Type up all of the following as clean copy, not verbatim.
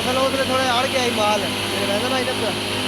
असल उसने थोड़े अड़ गया ही माल रहता ना इधर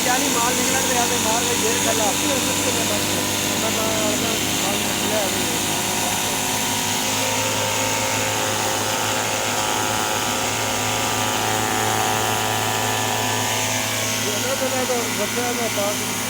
जानी माल निकलने पे आते माल में घेर चला तो बच्चा में पास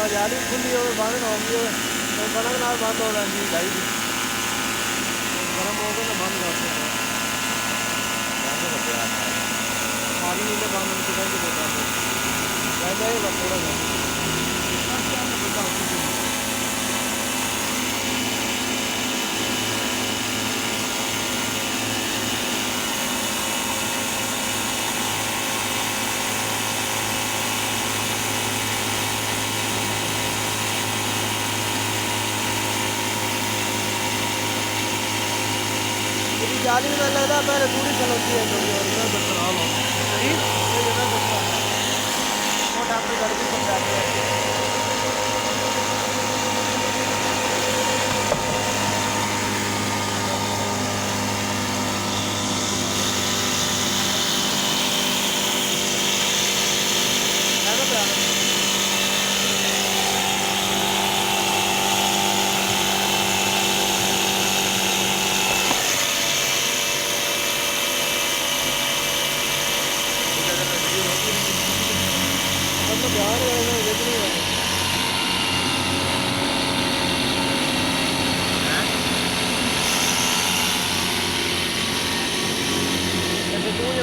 जाली खुली हो बंद होगी तो कनक नाल बंद हो जाती गाई की गर्म हो गए तो बंद कर सारी नीले बंद होती है थोड़ा सा जाली में लगता है पहले पूरी चलती है खराब हो डॉक्टर घर भी समझाते हैं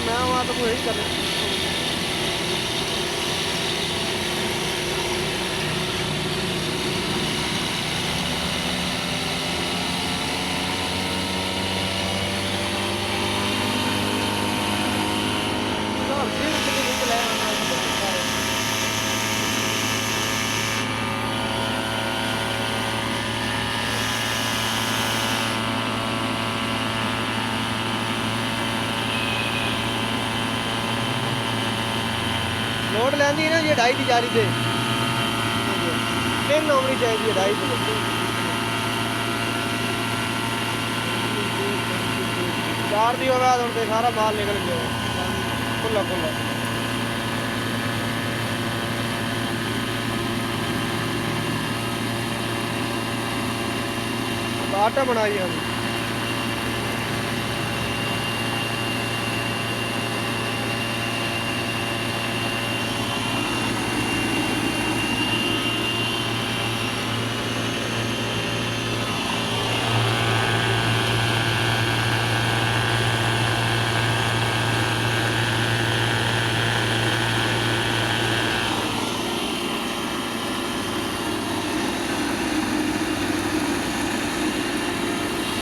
मैं वहाँ तो वही कर ਲੋਡ ਲੈਂਦੀ ਨਾ ਜੀ 2.5 ਦੀ ਜਾਰੀ ਤੇ 3 ਆਉਣੀ ਚਾਹੀਦੀ ਹੈ 2.5 ਦੀ 4 ਦੀ ਹੋਵੇ ਹੁਣ ਤੇ ਸਾਰਾ ਮਾਲ ਨਿਕਲ ਗਿਆ ਖੁੱਲਾ ਖੁੱਲਾ ਆਟਾ ਬਣਾਈ ਹਾਂ